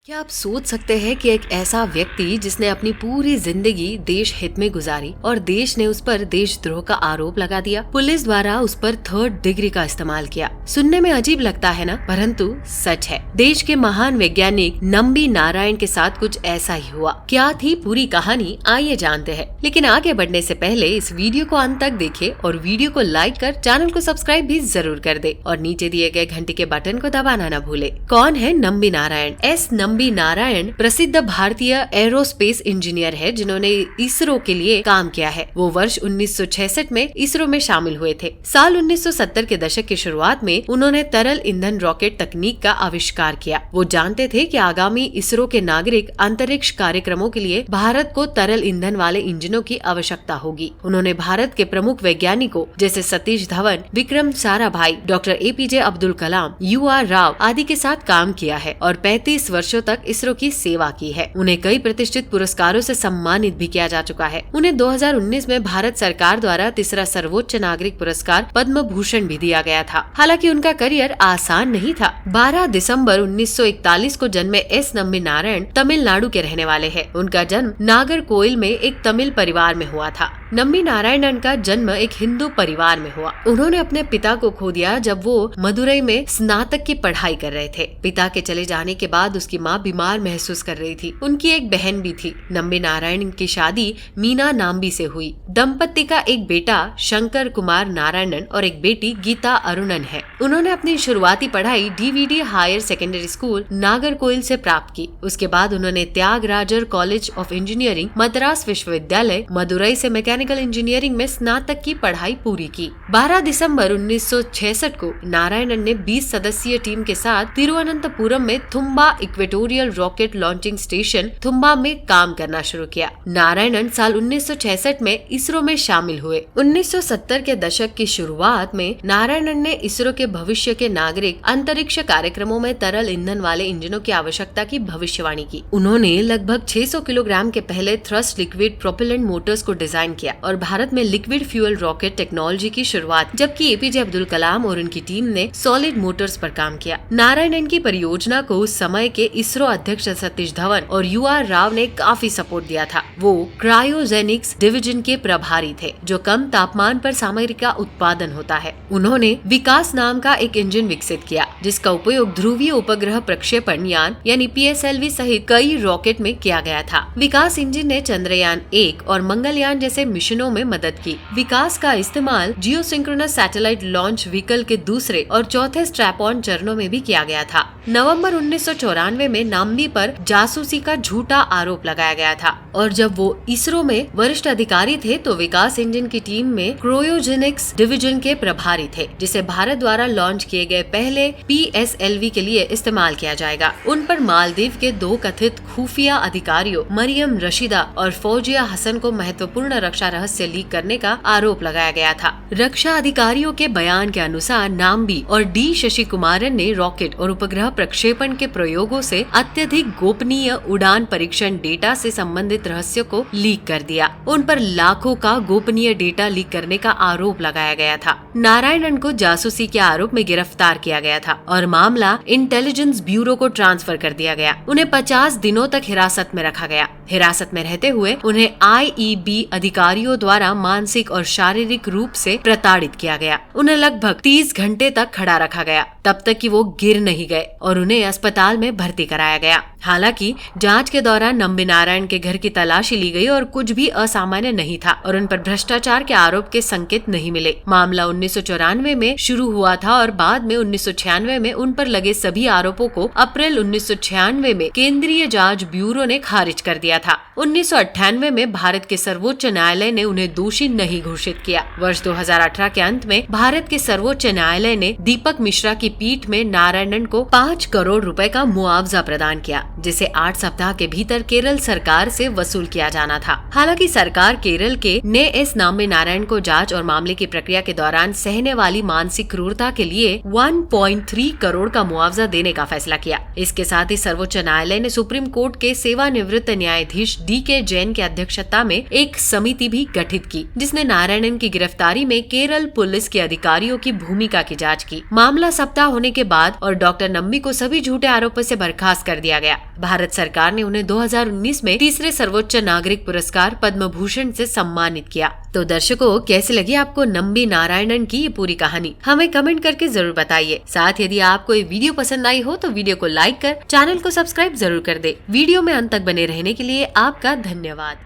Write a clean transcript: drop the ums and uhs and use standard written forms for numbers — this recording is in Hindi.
क्या आप सोच सकते हैं कि एक ऐसा व्यक्ति जिसने अपनी पूरी जिंदगी देश हित में गुजारी और देश ने उस पर देशद्रोह का आरोप लगा दिया, पुलिस द्वारा उस पर 3rd डिग्री का इस्तेमाल किया। सुनने में अजीब लगता है ना, परंतु सच है। देश के महान वैज्ञानिक नंबी नारायण के साथ कुछ ऐसा ही हुआ। क्या थी पूरी कहानी, आइए जानते हैं। लेकिन आगे बढ़ने से पहले इस वीडियो को अंत तक देखें और वीडियो को लाइक कर चैनल को सब्सक्राइब भी जरूर कर दे और नीचे दिए गए घंटी के बटन को दबाना न भूले। कौन है नंबी नारायण? नंबी नारायण प्रसिद्ध भारतीय एरोस्पेस इंजीनियर है जिन्होंने इसरो के लिए काम किया है। वो वर्ष 1966 में इसरो में शामिल हुए थे। साल 1970 के दशक की शुरुआत में उन्होंने तरल ईंधन रॉकेट तकनीक का आविष्कार किया। वो जानते थे कि आगामी इसरो के नागरिक अंतरिक्ष कार्यक्रमों के लिए भारत को तरल ईंधन वाले इंजनों की आवश्यकता होगी। उन्होंने भारत के प्रमुख वैज्ञानिकों जैसे Satish Dhawan, Vikram Sarabhai, doctor APJ Abdul Kalam, UR Rao आदि के साथ काम किया है और 35 वर्षों तक इसरो की सेवा की है। उन्हें कई प्रतिष्ठित पुरस्कारों से सम्मानित भी किया जा चुका है। उन्हें 2019 में भारत सरकार द्वारा तीसरा सर्वोच्च नागरिक पुरस्कार पद्म भूषण भी दिया गया था। हालांकि उनका करियर आसान नहीं था। 12 दिसंबर 1941 को जन्मे नंबी नारायण तमिलनाडु के रहने वाले हैं। उनका जन्म नागरकोइल में एक तमिल परिवार में हुआ था। नंबी नारायणन का जन्म एक हिंदू परिवार में हुआ। उन्होंने अपने पिता को खो दिया जब वो मदुरई में स्नातक की पढ़ाई कर रहे थे। पिता के चले जाने के बाद उसकी माँ बीमार महसूस कर रही थी। उनकी एक बहन भी थी। नंबी नारायण की शादी मीना नाम्बी से हुई। दंपति का एक बेटा शंकर कुमार नारायणन और एक बेटी गीता अरुणन है। उन्होंने अपनी शुरुआती पढ़ाई DVD higher secondary school Nagercoil से प्राप्त की। उसके बाद उन्होंने Thiagarajar college of engineering, Madras विश्वविद्यालय, मदुरई से मैकेनिकल इंजीनियरिंग में स्नातक की पढ़ाई पूरी की। 12 दिसंबर 1966 को नारायणन ने 20 सदस्यीय टीम के साथ तिरुवनंतपुरम में Thumba equatorial rocket launching station Thumba में काम करना शुरू किया। नारायणन साल 1966 में इसरो में शामिल हुए। 1970 के दशक की शुरुआत में नारायणन ने इसरो के भविष्य के नागरिक अंतरिक्ष कार्यक्रमों में तरल ईंधन वाले इंजनों की आवश्यकता की भविष्यवाणी की। उन्होंने लगभग 600 किलोग्राम के पहले थ्रस्ट लिक्विड प्रोपेलेंट मोटर्स को डिजाइन किया और भारत में लिक्विड फ्यूल रॉकेट टेक्नोलॉजी की शुरुआत, जबकि APJ अब्दुल कलाम और उनकी टीम ने सॉलिड मोटर्स पर काम किया। नारायणन की परियोजना को उस समय के इसरो अध्यक्ष सतीश धवन और UR राव ने काफी सपोर्ट दिया था। वो क्रायोजेनिक्स डिवीजन के प्रभारी थे, जो कम तापमान पर सामग्री का उत्पादन होता है। उन्होंने विकास नाम का एक इंजन विकसित किया, जिसका उपयोग ध्रुवीय उपग्रह प्रक्षेपण यान यानी PSLV सहित कई रॉकेट में किया गया था। विकास इंजन ने चंद्रयान 1 और मंगलयान जैसे मिशनों में मदद की। विकास का इस्तेमाल जियोसिंक्रोनस सैटेलाइट लॉन्च व्हीकल के दूसरे और चौथे स्ट्रैप ऑन चरणों में भी किया गया था। नवंबर 1994 में नाम्बी पर जासूसी का झूठा आरोप लगाया गया था और जब वो इसरो में वरिष्ठ अधिकारी थे तो विकास इंजन की टीम में क्रायोजेनिक्स डिवीजन के प्रभारी थे, जिसे भारत द्वारा लॉन्च किए गए पहले PSLV के लिए इस्तेमाल किया जाएगा। उन पर मालदीव के 2 कथित खुफिया अधिकारियों मरियम रशीदा और फौजिया हसन को महत्वपूर्ण रक्षा रहस्य लीक करने का आरोप लगाया गया था। रक्षा अधिकारियों के बयान के अनुसार नाम्बी और D शशि कुमारन ने रॉकेट और उपग्रह प्रक्षेपण के प्रयोगों से अत्यधिक गोपनीय उड़ान परीक्षण डेटा से संबंधित रहस्य को लीक कर दिया। उन पर लाखों का गोपनीय डेटा लीक करने का आरोप लगाया गया था। नारायणन को जासूसी के आरोप में गिरफ्तार किया गया था और मामला इंटेलिजेंस ब्यूरो को ट्रांसफर कर दिया गया। उन्हें 50 दिनों तक हिरासत में रखा गया। हिरासत में रहते हुए उन्हें IEB अधिकारियों द्वारा मानसिक और शारीरिक रूप से प्रताड़ित किया गया। उन्हें लगभग 30 घंटे तक खड़ा रखा गया, तब तक कि वो गिर नहीं गए और उन्हें अस्पताल में भर्ती कराया गया। हालांकि जांच के दौरान नंबी नारायण के घर की तलाशी ली गई और कुछ भी असामान्य नहीं था और उन पर भ्रष्टाचार के आरोप के संकेत नहीं मिले। मामला 1994 में शुरू हुआ था और बाद में 1996 में उन पर लगे सभी आरोपों को अप्रैल 1996 में केंद्रीय जांच ब्यूरो ने खारिज कर दिया था। 1998 में भारत के सर्वोच्च न्यायालय ने उन्हें दोषी नहीं घोषित किया। वर्ष 2018 के अंत में भारत के सर्वोच्च न्यायालय ने दीपक मिश्रा की पीठ में नारायणन को 5 करोड़ रुपए का मुआवजा प्रदान किया, जिसे 8 सप्ताह के भीतर केरल सरकार से वसूल किया जाना था। हालांकि सरकार केरल के ने एस नाम्बी नारायण को जांच और मामले की प्रक्रिया के दौरान सहने वाली मानसिक क्रूरता के लिए 1.3 करोड़ का मुआवजा देने का फैसला किया। इसके साथ ही सर्वोच्च न्यायालय ने सुप्रीम कोर्ट के सेवानिवृत्त न्यायाधीश DK जैन की अध्यक्षता में एक समिति भी गठित की, जिसने नारायणन की गिरफ्तारी में केरल पुलिस के अधिकारियों की भूमिका की जाँच की। मामला सप्ताह होने के बाद और डॉक्टर नम्बी को सभी झूठे आरोपों से बर्खास्त कर दिया गया। भारत सरकार ने उन्हें 2019 में तीसरे सर्वोच्च नागरिक पुरस्कार पद्म भूषण से सम्मानित किया। तो दर्शकों, कैसी लगी आपको नम्बी नारायणन की ये पूरी कहानी? हमें कमेंट करके जरूर बताइए। साथ यदि आपको ये वीडियो पसंद आई हो तो वीडियो को लाइक कर चैनल को सब्सक्राइब जरूर कर दे। वीडियो में अंत तक बने रहने के लिए आपका धन्यवाद।